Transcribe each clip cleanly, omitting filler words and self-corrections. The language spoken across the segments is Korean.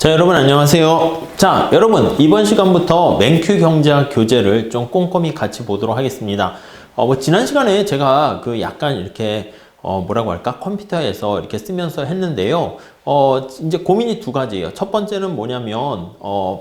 자, 여러분 안녕하세요. 자, 여러분 이번 시간부터 맨큐 경제학 교재를 좀 꼼꼼히 같이 보도록 하겠습니다. 지난 시간에 제가 약간 이렇게 뭐라고 할까? 컴퓨터에서 이렇게 쓰면서 했는데요. 이제 고민이 두 가지예요. 첫 번째는 뭐냐면,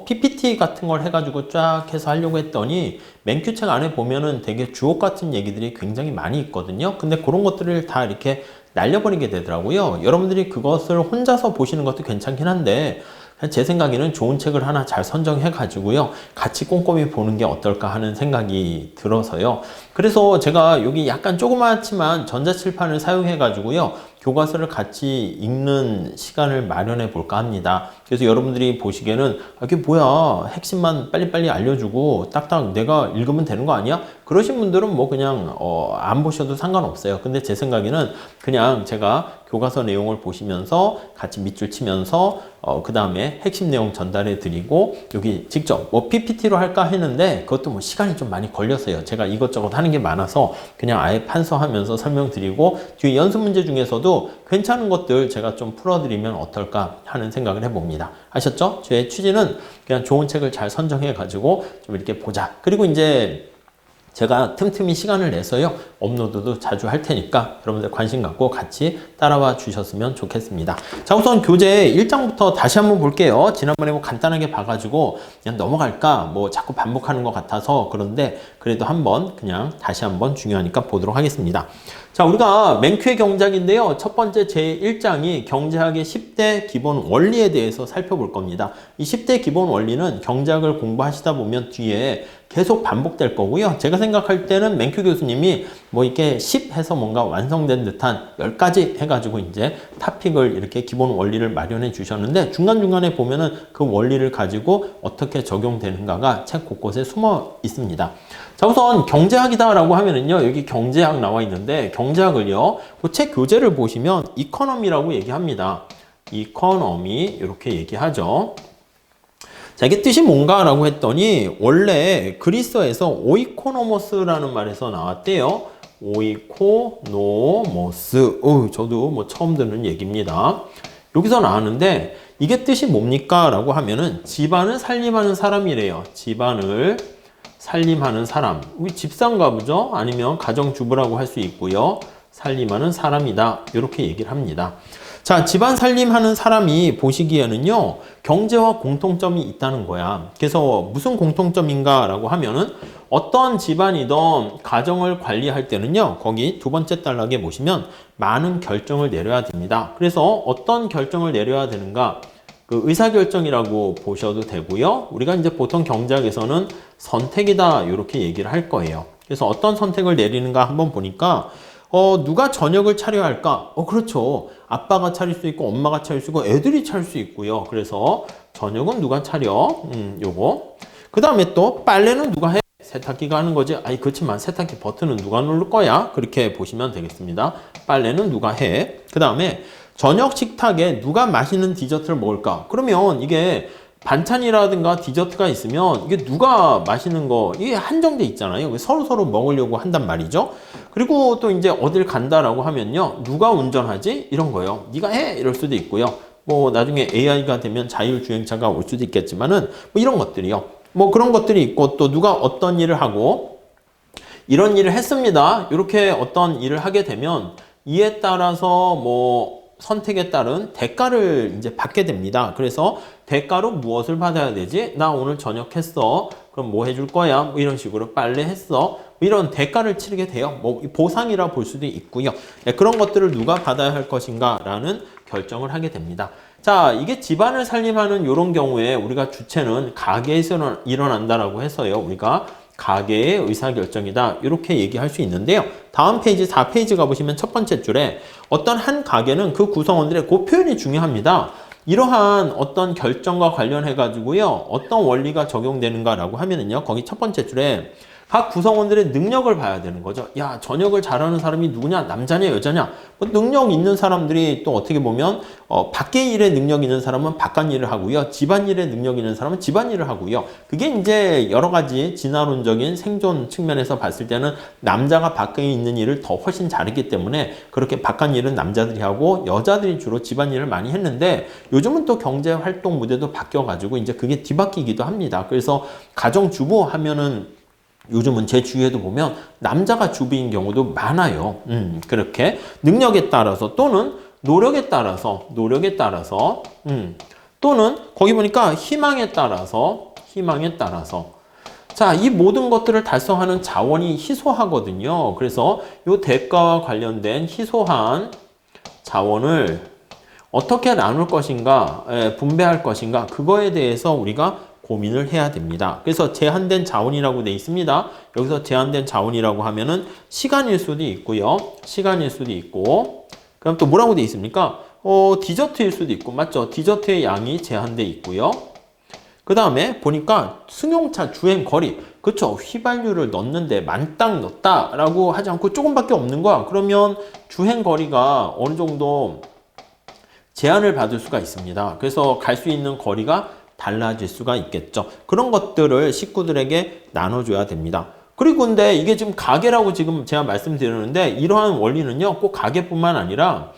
PPT 같은 걸 해가지고 쫙 해서 하려고 했더니, 맨큐 책 안에 보면은 되게 주옥 같은 얘기들이 굉장히 많이 있거든요. 근데 그런 것들을 다 이렇게 날려버리게 되더라고요. 여러분들이 그것을 혼자서 보시는 것도 괜찮긴 한데, 제 생각에는 좋은 책을 하나 잘 선정해 가지고요 같이 꼼꼼히 보는 게 어떨까 하는 생각이 들어서요. 그래서 제가 여기 약간 조그맣지만 전자칠판을 사용해 가지고요 교과서를 같이 읽는 시간을 마련해 볼까 합니다. 그래서 여러분들이 보시기에는 이게 뭐야, 핵심만 빨리빨리 알려주고 딱딱 내가 읽으면 되는 거 아니야? 그러신 분들은 뭐 그냥 안 보셔도 상관없어요. 근데 제 생각에는 그냥 제가 교과서 내용을 보시면서 같이 밑줄 치면서 그 다음에 핵심 내용 전달해 드리고 여기 직접 뭐 PPT로 할까 했는데 그것도 뭐 시간이 좀 많이 걸렸어요. 제가 이것저것 하는 게 많아서 그냥 아예 판서하면서 설명드리고 뒤에 연습 문제 중에서도 괜찮은 것들 제가 좀 풀어드리면 어떨까 하는 생각을 해봅니다. 아셨죠? 제 취지는 그냥 좋은 책을 잘 선정해 가지고 좀 이렇게 보자. 그리고 이제 제가 틈틈이 시간을 내서요 업로드도 자주 할 테니까 여러분들 관심 갖고 같이 따라와 주셨으면 좋겠습니다. 자, 우선 교재 1장부터 다시 한번 볼게요. 지난번에 뭐 간단하게 봐가지고 그냥 넘어갈까 뭐 자꾸 반복하는 것 같아서 그런데 그래도 한번 그냥 다시 한번 중요하니까 보도록 하겠습니다. 자, 우리가 맨큐의 경제학인데요. 첫 번째 제1장이 경제학의 10대 기본 원리에 대해서 살펴볼 겁니다. 이 10대 기본 원리는 경제학을 공부하시다 보면 뒤에 계속 반복될 거고요. 제가 생각할 때는 맨큐 교수님이 뭐 이렇게 10 해서 뭔가 완성된 듯한 10가지 해가지고 이제 토픽을 이렇게 기본 원리를 마련해 주셨는데 중간중간에 보면은 그 원리를 가지고 어떻게 적용되는가가 책 곳곳에 숨어 있습니다. 자, 우선 경제학이다라고 하면은요, 여기 경제학 나와 있는데 경제학을요, 그 책 교재를 보시면 이코노미라고 얘기합니다. 이코노미 이렇게 얘기하죠. 자, 이게 뜻이 뭔가라고 했더니 원래 그리스어에서 오이코노모스라는 말에서 나왔대요. 오이코노모스. 저도 뭐 처음 듣는 얘기입니다. 여기서 나왔는데 이게 뜻이 뭡니까? 라고 하면은 집안을 살림하는 사람이래요. 집안을 살림하는 사람. 우리 집사인가 보죠? 아니면 가정주부라고 할 수 있고요. 살림하는 사람이다. 이렇게 얘기를 합니다. 자, 집안 살림하는 사람이 보시기에는요, 경제와 공통점이 있다는 거야. 그래서 무슨 공통점인가 라고 하면은 어떤 집안이든 가정을 관리할 때는요, 거기 두 번째 단락에 보시면 많은 결정을 내려야 됩니다. 그래서 어떤 결정을 내려야 되는가? 그 의사결정이라고 보셔도 되고요. 우리가 이제 보통 경제학에서는 선택이다 이렇게 얘기를 할 거예요. 그래서 어떤 선택을 내리는가 한번 보니까 누가 저녁을 차려야 할까? 그렇죠. 아빠가 차릴 수 있고 엄마가 차릴 수 있고 애들이 차릴 수 있고요. 그래서 저녁은 누가 차려? 요거. 그 다음에 또 빨래는 누가 해? 세탁기가 하는 거지. 그렇지만 세탁기 버튼은 누가 누를 거야? 그렇게 보시면 되겠습니다. 빨래는 누가 해? 그 다음에 저녁 식탁에 누가 맛있는 디저트를 먹을까? 그러면 이게 반찬이라든가 디저트가 있으면 이게 누가 마시는 거 이게 한정돼 있잖아요. 서로 먹으려고 한단 말이죠. 그리고 또 이제 어딜 간다라고 하면요, 누가 운전하지? 이런 거요. 네가 해 이럴 수도 있고요. 뭐 나중에 AI가 되면 자율주행차가 올 수도 있겠지만은 뭐 이런 것들이요. 뭐 그런 것들이 있고 또 누가 어떤 일을 하고 이런 일을 했습니다. 이렇게 어떤 일을 하게 되면 이에 따라서 뭐 선택에 따른 대가를 이제 받게 됩니다. 그래서 대가로 무엇을 받아야 되지? 나 오늘 저녁 했어. 그럼 뭐 해줄 거야? 뭐 이런 식으로 빨래 했어. 뭐 이런 대가를 치르게 돼요. 뭐 보상이라 볼 수도 있고요. 네, 그런 것들을 누가 받아야 할 것인가 라는 결정을 하게 됩니다. 자, 이게 집안을 살림하는 이런 경우에 우리가 주체는 가게에서 일어난다라고 해서요. 우리가 가계의 의사결정이다 이렇게 얘기할 수 있는데요. 다음 페이지 4페이지 가보시면 첫 번째 줄에 어떤 한 가게는 그 구성원들의 그 표현이 중요합니다. 이러한 어떤 결정과 관련해 가지고요 어떤 원리가 적용되는가 라고 하면은요 거기 첫 번째 줄에 각 구성원들의 능력을 봐야 되는 거죠. 야, 전역을 잘하는 사람이 누구냐? 남자냐, 여자냐? 뭐 능력 있는 사람들이 또 어떻게 보면 밖에 일에 능력 있는 사람은 바깥 일을 하고요. 집안일에 능력 있는 사람은 집안일을 하고요. 그게 이제 여러 가지 진화론적인 생존 측면에서 봤을 때는 남자가 밖에 있는 일을 더 훨씬 잘했기 때문에 그렇게 바깥 일은 남자들이 하고 여자들이 주로 집안일을 많이 했는데 요즘은 또 경제활동 무대도 바뀌어가지고 이제 그게 뒤바뀌기도 합니다. 그래서 가정주부 하면은 요즘은 제 주위에도 보면 남자가 주부인 경우도 많아요. 그렇게 능력에 따라서 또는 노력에 따라서 또는 거기 보니까 희망에 따라서 자, 이 모든 것들을 달성하는 자원이 희소하거든요. 그래서 이 대가와 관련된 희소한 자원을 어떻게 나눌 것인가, 분배할 것인가, 그거에 대해서 우리가 고민을 해야 됩니다. 그래서 제한된 자원이라고 돼 있습니다. 여기서 제한된 자원이라고 하면은 시간일 수도 있고요. 그럼 또 뭐라고 돼 있습니까? 디저트일 수도 있고, 맞죠? 디저트의 양이 제한돼 있고요. 그 다음에 보니까 승용차 주행 거리, 그쵸? 휘발유를 넣는데 만땅 넣었다라고 하지 않고 조금밖에 없는 거야. 그러면 주행 거리가 어느 정도 제한을 받을 수가 있습니다. 그래서 갈 수 있는 거리가 달라질 수가 있겠죠. 그런 것들을 식구들에게 나눠줘야 됩니다. 그리고 근데 이게 지금 가계라고 지금 제가 말씀드렸는데 이러한 원리는요, 꼭 가계뿐만 아니라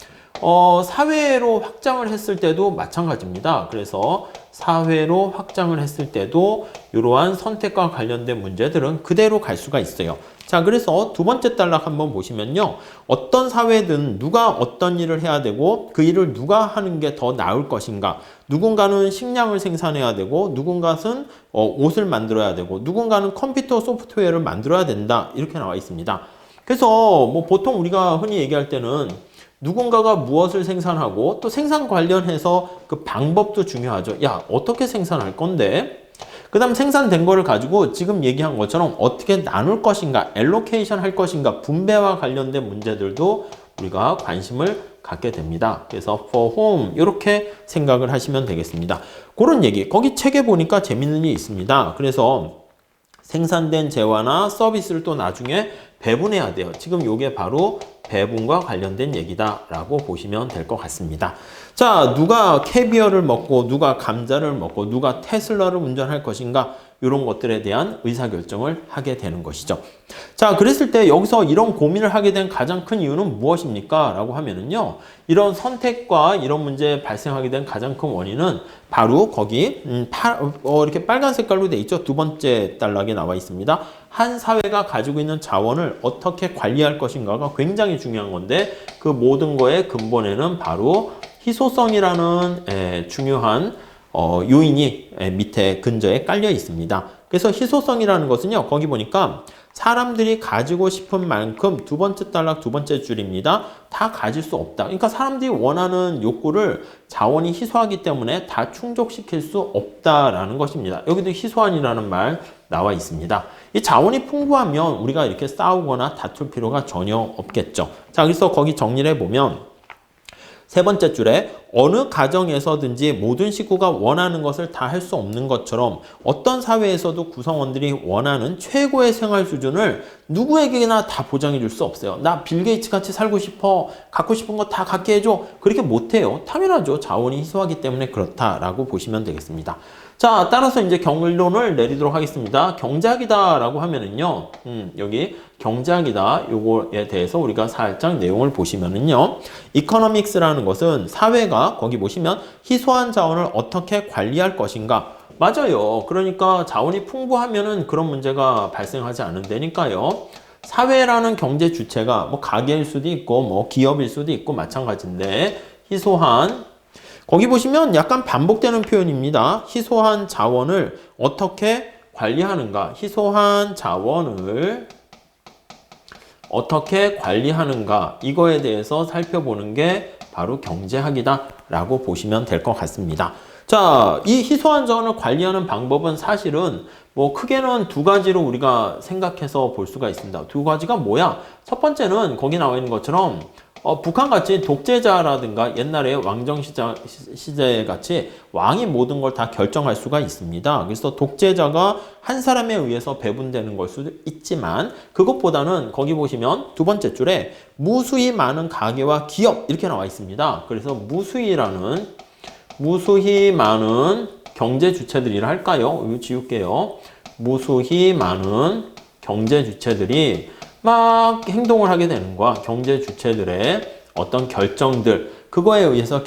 사회로 확장을 했을 때도 마찬가지입니다. 그래서 사회로 확장을 했을 때도 이러한 선택과 관련된 문제들은 그대로 갈 수가 있어요. 자, 그래서 두 번째 단락 한번 보시면요. 어떤 사회든 누가 어떤 일을 해야 되고 그 일을 누가 하는 게 더 나을 것인가. 누군가는 식량을 생산해야 되고 누군가는 옷을 만들어야 되고 누군가는 컴퓨터 소프트웨어를 만들어야 된다. 이렇게 나와 있습니다. 그래서 뭐 보통 우리가 흔히 얘기할 때는 누군가가 무엇을 생산하고 또 생산 관련해서 그 방법도 중요하죠. 야, 어떻게 생산할 건데? 그 다음 생산된 거를 가지고 지금 얘기한 것처럼 어떻게 나눌 것인가, 엘로케이션 할 것인가, 분배와 관련된 문제들도 우리가 관심을 갖게 됩니다. 그래서 for whom 이렇게 생각을 하시면 되겠습니다. 그런 얘기, 거기 책에 보니까 재밌는 게 있습니다. 그래서 생산된 재화나 서비스를 또 나중에 배분해야 돼요. 지금 이게 바로 배분과 관련된 얘기다라고 보시면 될 것 같습니다. 자, 누가 캐비어를 먹고 누가 감자를 먹고 누가 테슬라를 운전할 것인가, 이런 것들에 대한 의사결정을 하게 되는 것이죠. 자, 그랬을 때 여기서 이런 고민을 하게 된 가장 큰 이유는 무엇입니까? 라고 하면은요, 이런 선택과 이런 문제 발생하게 된 가장 큰 원인은 바로 거기 이렇게 빨간 색깔로 돼 있죠. 두 번째 단락에 나와 있습니다. 한 사회가 가지고 있는 자원을 어떻게 관리할 것인가가 굉장히 중요한 건데 그 모든 거의 근본에는 바로 희소성이라는 중요한 요인이 밑에 근저에 깔려 있습니다. 그래서 희소성이라는 것은요, 거기 보니까 사람들이 가지고 싶은 만큼 두 번째 단락 두 번째 줄입니다. 다 가질 수 없다. 그러니까 사람들이 원하는 욕구를 자원이 희소하기 때문에 다 충족시킬 수 없다라는 것입니다. 여기도 희소한이라는 말 나와 있습니다. 이 자원이 풍부하면 우리가 이렇게 싸우거나 다툴 필요가 전혀 없겠죠. 자, 그래서 거기 정리를 해보면 세 번째 줄에 어느 가정에서든지 모든 식구가 원하는 것을 다 할 수 없는 것처럼 어떤 사회에서도 구성원들이 원하는 최고의 생활 수준을 누구에게나 다 보장해 줄 수 없어요. 나 빌 게이츠 같이 살고 싶어. 갖고 싶은 거 다 갖게 해줘. 그렇게 못해요. 당연하죠. 자원이 희소하기 때문에 그렇다라고 보시면 되겠습니다. 자, 따라서 이제 결론을 내리도록 하겠습니다. 경제학이다라고 하면은요, 여기 경제학이다 요거에 대해서 우리가 살짝 내용을 보시면은요, 이코노믹스라는 것은 사회가 거기 보시면 희소한 자원을 어떻게 관리할 것인가. 맞아요. 그러니까 자원이 풍부하면은 그런 문제가 발생하지 않는다니까요. 사회라는 경제 주체가 뭐 가게일 수도 있고 뭐 기업일 수도 있고 마찬가지인데 희소한, 거기 보시면 약간 반복되는 표현입니다. 희소한 자원을 어떻게 관리하는가? 희소한 자원을 어떻게 관리하는가? 이거에 대해서 살펴보는 게 바로 경제학이다라고 보시면 될 것 같습니다. 자, 이 희소한 자원을 관리하는 방법은 사실은 뭐 크게는 두 가지로 우리가 생각해서 볼 수가 있습니다. 두 가지가 뭐야? 첫 번째는 거기 나와 있는 것처럼 북한같이 독재자라든가 옛날에 시대 같이 왕이 모든 걸 다 결정할 수가 있습니다. 그래서 독재자가 한 사람에 의해서 배분되는 걸 수도 있지만 그것보다는 거기 보시면 두 번째 줄에 무수히 많은 가게와 기업 이렇게 나와 있습니다. 그래서 무수히 많은 경제 주체들이라 할까요? 이거 지울게요. 무수히 많은 경제 주체들이 막 행동을 하게 되는 거야. 경제 주체들의 어떤 결정들, 그거에 의해서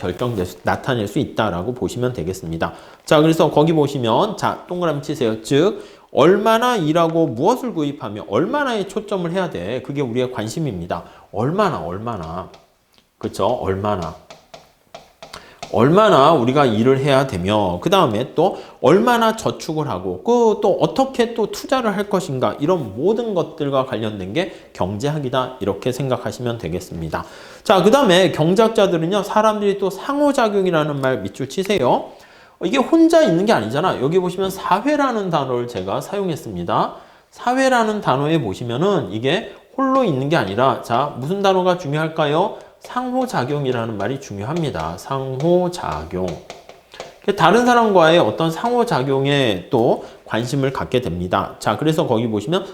나타낼 수 있다라고 보시면 되겠습니다. 자, 그래서 거기 보시면, 자, 동그라미 치세요. 즉, 얼마나 일하고 무엇을 구입하며 얼마나에 초점을 해야 돼. 그게 우리의 관심입니다. 얼마나. 그쵸? 얼마나 우리가 일을 해야 되며 그 다음에 또 얼마나 저축을 하고 또 어떻게 또 투자를 할 것인가 이런 모든 것들과 관련된 게 경제학이다 이렇게 생각하시면 되겠습니다. 자, 그 다음에 경제학자들은요 사람들이 또 상호작용이라는 말 밑줄 치세요. 이게 혼자 있는 게 아니잖아. 여기 보시면 사회라는 단어를 제가 사용했습니다. 사회라는 단어에 보시면은 이게 홀로 있는 게 아니라 자 무슨 단어가 중요할까요? 상호작용이라는 말이 중요합니다. 상호작용. 다른 사람과의 어떤 상호작용에 또 관심을 갖게 됩니다. 자, 그래서 거기 보시면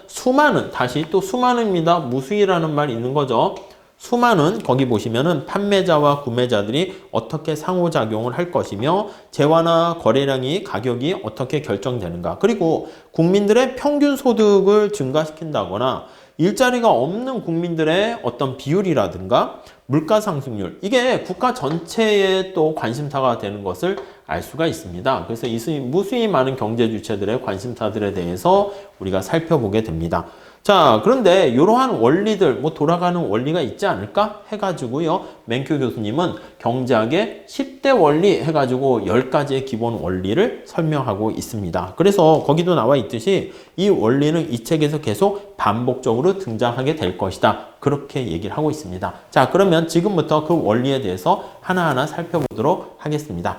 다시 또 수많은입니다. 무수히라는 말이 있는 거죠. 수많은 거기 보시면은 판매자와 구매자들이 어떻게 상호작용을 할 것이며 재화나 거래량이 가격이 어떻게 결정되는가. 그리고 국민들의 평균 소득을 증가시킨다거나 일자리가 없는 국민들의 어떤 비율이라든가 물가 상승률 이게 국가 전체의 또 관심사가 되는 것을 알 수가 있습니다. 그래서 이 무수히 많은 경제 주체들의 관심사들에 대해서 우리가 살펴보게 됩니다. 자, 그런데 이러한 원리들, 돌아가는 원리가 있지 않을까 해가지고요. 맨큐 교수님은 경제학의 10대 원리 해가지고 10가지의 기본 원리를 설명하고 있습니다. 그래서 거기도 나와 있듯이 이 원리는 이 책에서 계속 반복적으로 등장하게 될 것이다. 그렇게 얘기를 하고 있습니다. 자, 그러면 지금부터 그 원리에 대해서 하나하나 살펴보도록 하겠습니다.